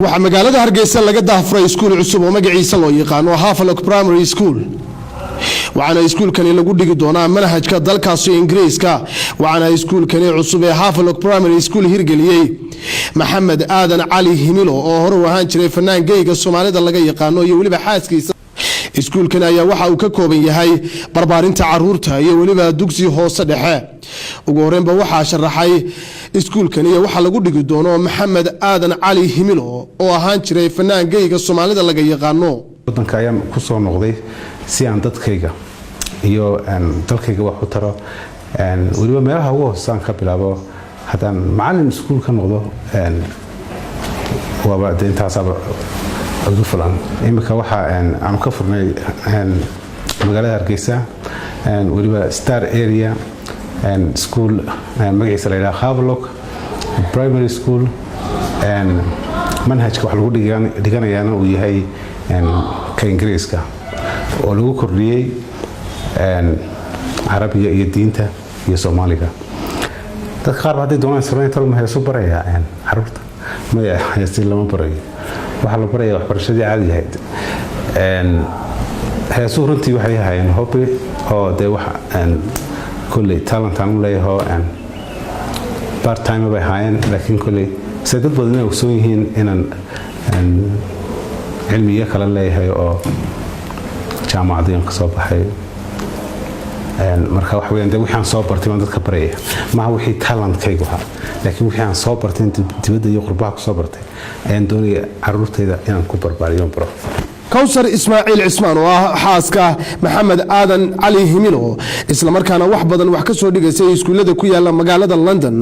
waxa magaalada Hargeysa laga daahfuray iskuul cusub oo magaciisa loo yaqaan Havelock Primary School waxaana iskuulkani lagu dhigi doonaa manhajka dalkaas Ingiriiska waxaana iskuulkani cusub ee Havelock Primary School hirgeliyay Maxamed Aadan Cali Himilo oo hore u ahaan jiray fanaangeyga Soomaalida laga yaqaan iyo waliba xaaskiisa iskuulkan ayaa waxa uu ka kooban yahay barbaarinta caruurta iyo waliba dugsi hoose dhexe ugu horeynba waxa sharaxay iskuulkan iyo waxa lagu dhigi doono Maxamed Aadan Cali Himilo oo ahaan jiray fanaangeyga Soomaalida laga yaqaan wadanka ayaan ku soo noqday si aan dadkayga iyo dalkayga wax u taro waliba meelaha ugu hoosaan ka bilaabo hadaan macallin iskuul ka noqdo waaba intaas ugu filan imika waxa aan ka furnay magaalada Hargeysa waliba Star Area school magaciisa la yiraahdo Havelock Primary School manhajka wax lagu dhiganayaana uu yahay ka Ingiriiska oo lagu kordhiyay Carabiga iyo diinta iyo Soomaaliga dad qaar hadii doonaan Soomaaliya ma hayso baraya caruurta ma haysto lama barayo waxa la barayaa waxbarashadii caadiga ahayd heeso runtii waxay ahaayeen hobby oo de wax kulli talent aan leeyahay part time bay ahaayeen laakiin kulli dad badan ay soo yihiin inaan cilmiga kala leeyahay oo jaamacadda ka soo baxay marka wax weyn waxaan soo bartay ma dadka baraya ma wixii talentkaygu ha laakiin waxaan soo bartay dibadda iyo qurbaha ku soo bartay ayaan doonay caruurtayda inaan ku barbaariyo baro كوثر إسماعيل عثمان وحاسكا محمد آدن علي هيميلو isla markaana wax badan wax ka soo dhigaysay iskuulada ku yaala magaalada London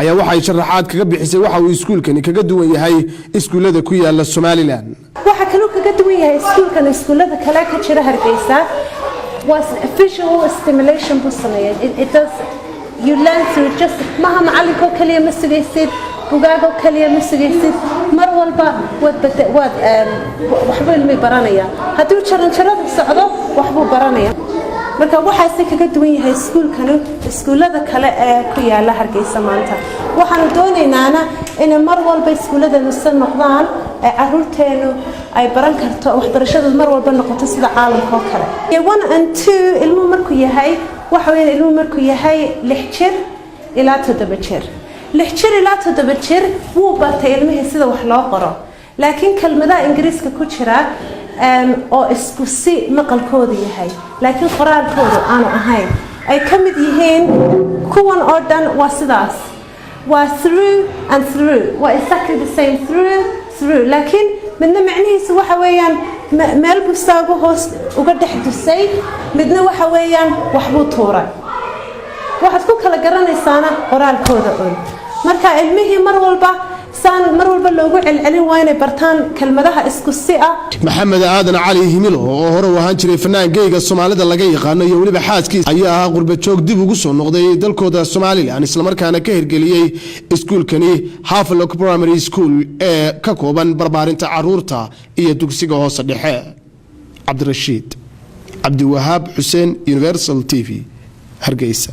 ayaa waxay sharaxaad kaga bixisay waxa uu iskuulkani kaga duwan yahay iskuulada ku yaala Somaliland waxa kale oo kaga duwan yahay iskuulada kale ka jira Hargeysa was visual stimulation busameeyay it does you learn through just macallinka kaliya ma sugaysid bugaaga kaliya ma sugaysid mar walba waxba ilmi baranaya hadii jaranjarada socdo waxba baranaya marka waxa si kaga duwan yahay iskuulada kale ee ku yaala Hargeysa maanta waxaan doonaynaa in mar walba iskuulada nusan noqdaan ay caruurteenu ay baran karto waxbarashada mar walba noqoto sida caalamka oo kale 1 and 2 ilmu markuu yahay waxa weyn ilmu markuu yahay 6 jir ilaa 7 jir 6 jir ilaa 7 jir wuu bartay ilmihi sida wax loo qoro laakiin kelmadaha Ingiriiska ku jira oo isku si maqalkooda yahay laakiin qoraalkooda aanu ahayn ay kamid yihiin kuwan oo dhan waa sidaas waa through and through waa exactly the same through laakiin midna macnihiisu waxa weeyaan meel busaagu hoos uga dhaxdusay midna waxa weeyaan waxbuu tuuray waxaad ku kala garanaysaana qoraalkooda marka ilmihii mar walba loogu celcelin waa inay bartaan kelmadaha isku si ah Maxamed Aadan Cali Himilo oo hore u ahaan jiray fanaangeyga Soomaalida laga yaqaan iyo waliba xaaskiisa ayaa qurba joog dib ugu soo noqday dalkooda Soomaaliland isla markaana ka hirgeliyay iskuulkani Havelock Primary School ee ka kooban barbaarinta caruurta iyo dugsiga hoose dhexe Cabdirashiid Cabdi Wahaab Xuseen Universal TV Hargeysa